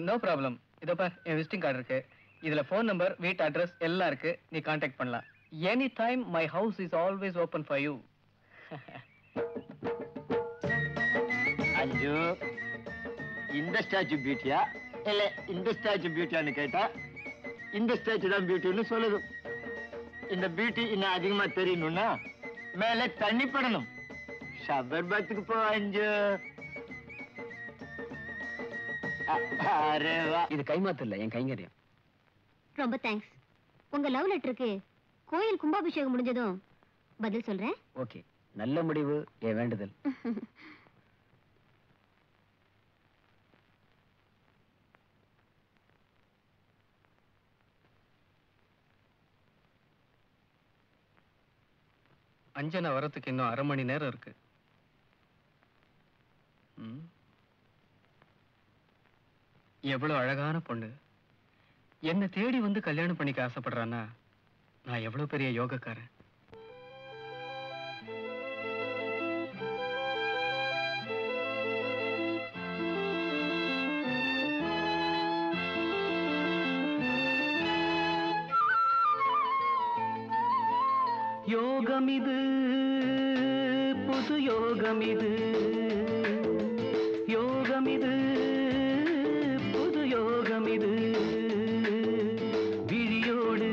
No problem. இதோ பார், என் visiting card இருக்கு. இதுல போன் நம்பர், வீட்டு அட்ரஸ் எல்லாம் இருக்கு. நீ கான்டாக்ட் பண்ணலாம். Any time my house is always open for you. அஞ்சு, இந்த ஸ்டாச்சு பியூட்டியா இல்ல இந்த ஸ்டாச்சு பியூட்டியான்னு கேட்டா இந்த ஸ்டாச்சு தான் பியூட்டின்னு சொல்லுது. இந்த பியூட்டி இன்னும் அதிகமா தெரியணும்னா மேல தண்ணி படணும். ஷவர் பாத்துக்கு போ அஞ்சு. இது கைமாத்து இல்ல, என் கைங்கரியம். ரொம்ப தேங்க்ஸ். உங்க லவ் லெட்டருக்கு கோயில் கும்பாபிஷேகம் முடிஞ்சதும் பதில் சொல்றேன். ஓகே, நல்ல முடிவு. என் வேண்டுதல். அஞ்சனா வரத்துக்கு இன்னும் 1/2 மணி நேரம் இருக்கு. எவ்வளவு அழகான பொண்ணு. என்ன தேடி வந்து கல்யாணம் பண்ணிக்க ஆசைப்படுறான்னா நான் எவ்வளவு பெரிய யோகக்காரன். யோகம் இது, புது யோகம் இது, யோகம் இது, புது யோகம் இது. விழியோடு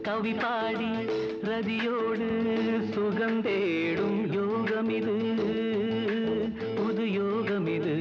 கவி பாடி ரதியோடு சுகம் தேடும் யோகம் இது, புது யோகம் இது.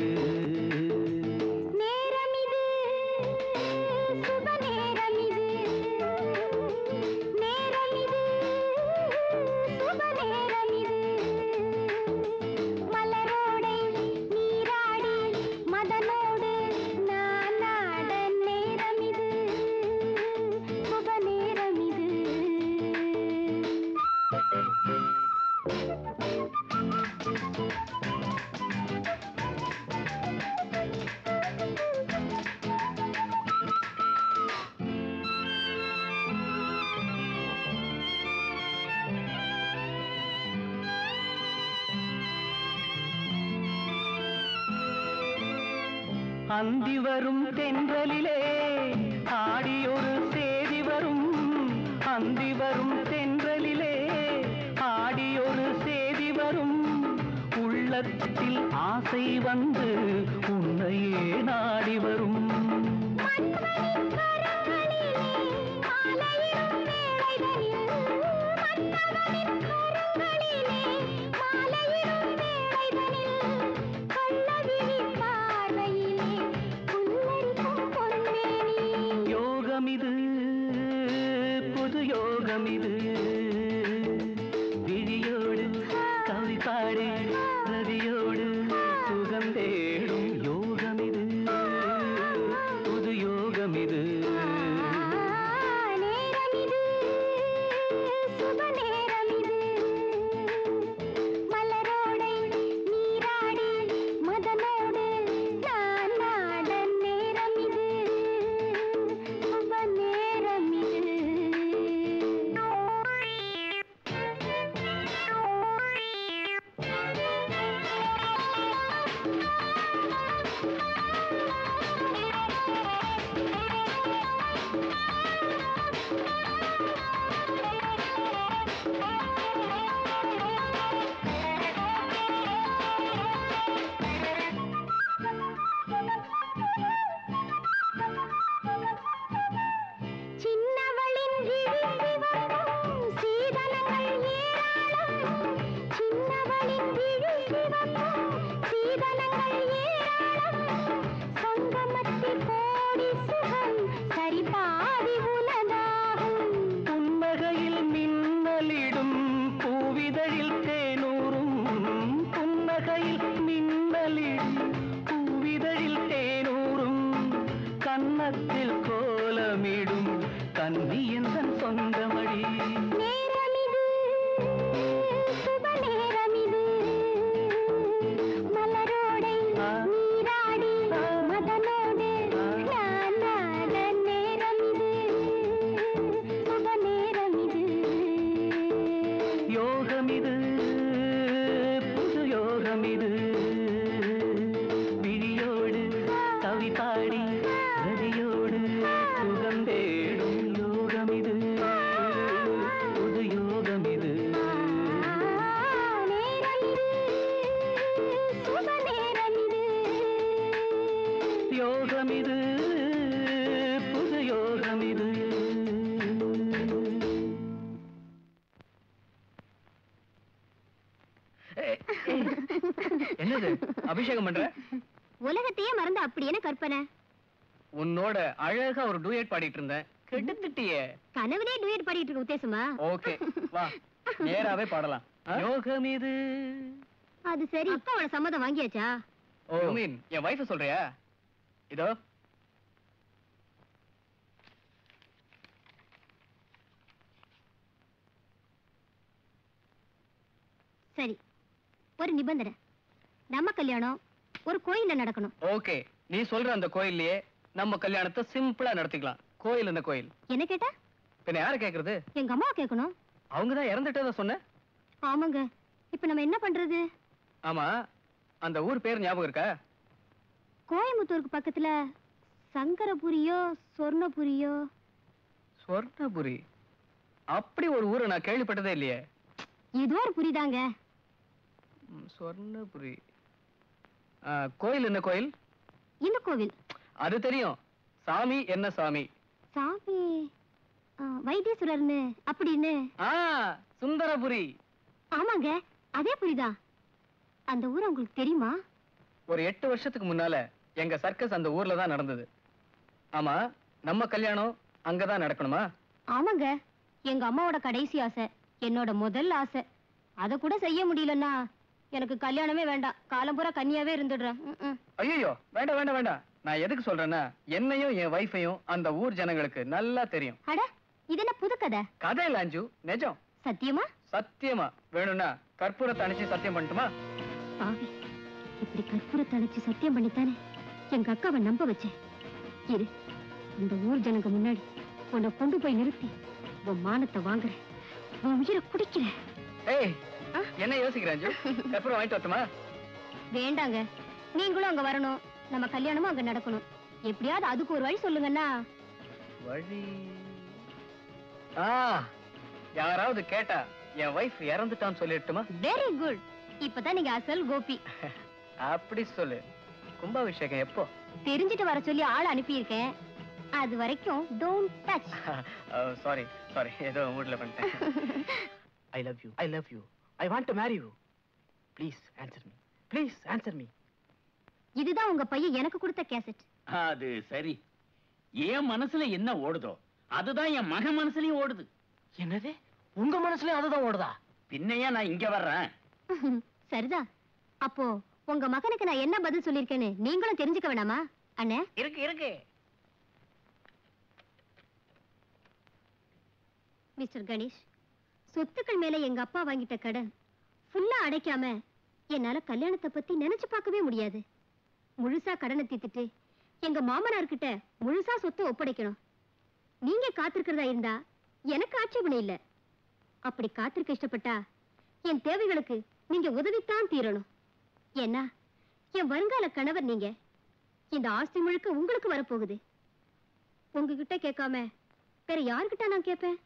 அந்தி வரும் தென்றலிலே ஆடியொரு சேதி வரும். அந்தி வரும் தென்றலிலே ஆடியொரு சேதி வரும். உள்ளத்தில் ஆசை வந்து உன்னையே நாடி வரும். இது புது யோகம் இது. விழியோடு கவி பாடி ரதியோடு சுகம் தேடும் யோகம் இது, புது யோகம் இது. கன்னத்தில் கோலமிடும் கன்னி எந்தன் சொந்தமடி. நேரமிது சுப நேரமிது, மலரோடை நீராடி மதனோடு நானாட நேரமிது, சுப நேரமிது. யோகமிது, புது யோகமிது. விழியோடு கவி பாடி யோகம் இது புது யோகம் இது. என்னது அபிஷேகம் பண்ற? உலகத்தையே மறந்து அப்படி என்ன கற்பனை? உன்னோட அழகா ஒரு டூயட் பாடிட்டு இருந்தேன், கெடுத்துட்டியே. கனவுலே டூயட் பாடிட்டு இருக்க உத்தேசமா? ஓகே வா, நேராவே பாடலாம். யோகம் இது. அது சரி, அப்பாவோட சம்மதம் வாங்கியாச்சா? ஓ யூ மீன் என் வைஃப் சொல்றியா? இதோ சரி, ஒரு நிபந்தனை. நம்ம கல்யாணம் ஒரு கோயில்ல நடக்கணும். ஓகே, நீ சொல்ற அந்த கோயில்லயே நம்ம கல்யாணத்தை சிம்பிளா நடத்திக்கலாம். கோயில் என்ன கோயில்? என்ன கேட்டா? பின்ன யார கேக்குறது? எங்க அம்மா கேட்கணும். அவங்கதான் இறந்துட்டதா சொன்ன. ஆமாங்க, இப்ப நம்ம என்ன பண்றது? ஆமா, அந்த ஊர் பேர் ஞாபகம் இருக்கா? கோயம்புத்தூருக்கு பக்கத்துல சங்கரபுரியோ சொர்ணபுரியோ. சொர்ணபுரி? அப்படி ஒரு ஊரை நான் கேள்விப்பட்டதே இல்லையே. ஏதோ ஒரு புரிதாங்க. சொர்ணபுரி. கோயில் என்ன கோயில்? இந்த கோவில். அது தெரியும். சாமி என்ன சாமி? சாமி வைத்தீஸ்வரர்னு அப்படின்னு. சுந்தரபுரி. ஆமாங்க, அதே புரிதா. அந்த ஊர் உங்களுக்கு தெரியுமா? ஒரு 8 வருஷத்துக்கு முன்னால எங்க சர்க்கஸ் அந்த ஊர்ல தான் நடந்தது. ஆமா, நம்ம கல்யாணம் அங்கதான் நடக்கணுமா? ஆமாங்க, எங்க அம்மாவோட கடைசி ஆசை, என்னோட முதல் ஆசை. அத கூட செய்ய முடியலன்னா எனக்கு கல்யாணமே வேண்டாம், காலம் பூரா கன்னியாவே இருந்துடுறேன். ஐயோ, வேண்டாம் வேண்டாம் வேண்டாம். நான் எதுக்கு சொல்றேன்னா, என்னையும் என் வைஃபையும் அந்த ஊர் ஜனங்களுக்கு நல்லா தெரியும். அட, இது என்ன புது கதை? கதை இல்ல அஞ்சு, நிஜம். சத்தியமா? சத்தியமா. வேணும்னா கற்பூரத்தை அணைச்சு சத்தியம் பண்ணட்டுமா? பாவி, இப்படி கற்பூரத்தை அணைச்சு சத்தியம் பண்ணித்தானே எங்க அக்காவை நம்ப வச்சேன். இரு, இந்த ஊர் ஜனங்க முன்னாடி உன்னை கொண்டு போய் நிறுத்தி உன் மானத்தை வாங்குறேன், உன் உயிரை குடிக்கிறேன். ஏய், என்ன யோசிக்கிறேன் அஞ்சு? கற்பூரம் வாங்கிட்டு வரட்டுமா? வேண்டாங்க, நீங்களும் அங்க வரணும், நம்ம கல்யாணமும் அங்க நடக்கணும். எப்படியாவது அதுக்கு ஒரு வழி சொல்லுங்கன்னா. வழி? யாராவது கேட்டா என் வைஃப் இறந்துட்டான்னு சொல்லிட்டுமா? வெரி குட், இப்பதான் நீங்க அசல் கோபி. அப்படி சொல்லு. கும்பாபிஷேகம் எப்போ? தெரிஞ்சிட்டு வர சொல்லி ஆள் அனுப்பியிருக்கேன். அது வரைக்கும் டோன்ட் டச். சாரி சாரி, ஏதோ மூட்ல பண்ணிட்டேன். I love you, I love you, I want to marry you. Please answer me, please answer me. இதுதான் உங்க பையன் எனக்கு கொடுத்த கேசட். அது சரி, என் மனசுல என்ன ஓடுதோ அதுதான் என் மகன் மனசுலயும் ஓடுது. என்னது, உங்க மனசுலயும் அதுதான் ஓடுதா? பின்னையா நான் இங்க வர்றேன். சரிதா, அப்போ உங்க மகனுக்கு நான் என்ன பதில் சொல்லிருக்கேன்னு நீங்களும் தெரிஞ்சுக்க வேணாமா அண்ணே? இருக்கு இருக்கு. மிஸ்டர் கணேஷ், சொத்துக்கள் மேல எங்க அப்பா வாங்கிட்ட கடன் ஃபுல்லா அடைக்காம என்னால கல்யாணத்தை பத்தி நினைச்சு பார்க்கவே முடியாது. முழுசா கடனை தீர்த்துட்டு எங்க மாமனார்கிட்ட முழுசா சொத்து ஒப்படைக்கணும். நீங்க காத்திருக்கிறதா இருந்தா எனக்கு ஆட்சேபணம் இல்ல. அப்படி காத்திருக்க இஷ்டப்பட்டா என் தேவைகளுக்கு நீங்க உதவித்தான் தீரணும். ஏன்னா என் வருங்கால கணவர் நீங்க. இந்த ஆஸ்தி முழுக்க உங்களுக்கு வரப்போகுது. உங்ககிட்ட கேட்காம வேற யாருக்கிட்ட நான் கேட்பேன்?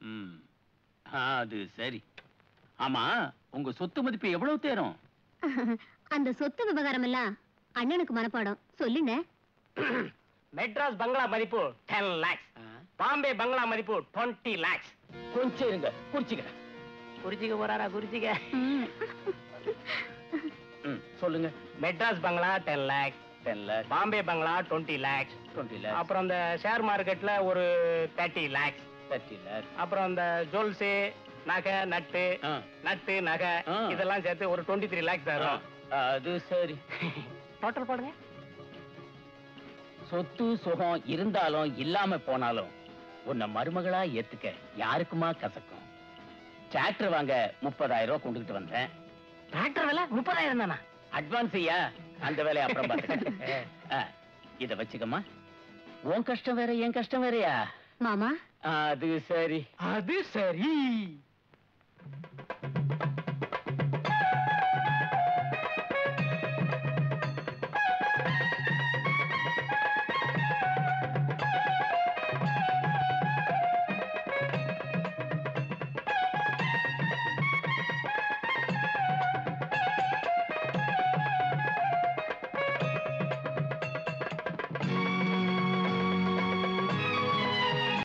அது சரி. ஆமா, உங்க சொத்து மதிப்பு எவ்வளவு தேரும்? அந்த சொத்து விவகாரம் எல்லாம் அண்ணனுக்கு மனப்பாடம். சொல்லுங்க. மெட்ராஸ் பங்களா மதிப்பு 10 lakhs, பாம்பே பங்களா மதிப்பு 20 lakhs. கொஞ்சம் இருங்க, குறிச்சிக்க. குறிச்சிக்க போறாரா? குறிச்சிக்க. சொல்லுங்க. மெட்ராஸ் பங்களா 10 lakhs, 10 lakhs. பாம்பே பங்களா 20 lakhs, 20 lakhs. அப்புறம் இந்த ஷேர் மார்க்கெட்ல ஒரு 30 lakhs, 30 lakhs. அப்புறம் இந்த ஜுவல்ஸ், நகை, நட்டு நகை இதெல்லாம் சேர்த்து ஒரு 23 lakhs தரும். அது சரி. டோட்டல் போடுங்க. சொத்து சுகம் இருந்தாலும் இல்லாம போனாலும் உன்னை மருமகளா ஏத்துக்க யாருக்குமா கசக்கும்? டிராக்டர் வாங்க 30,000 ரூபாய் கொண்டுகிட்டு வந்தேன். டிராக்டர் விலை 30,000 தானா? அட்வான்ஸ் ஐயா, அந்த வேலையை அப்புறம் பார்த்துக்க. இத வச்சுக்கமா. உன் கஷ்டம் வேற, என் கஷ்டம் வேறயா மாமா? அது சரி. அது சரி.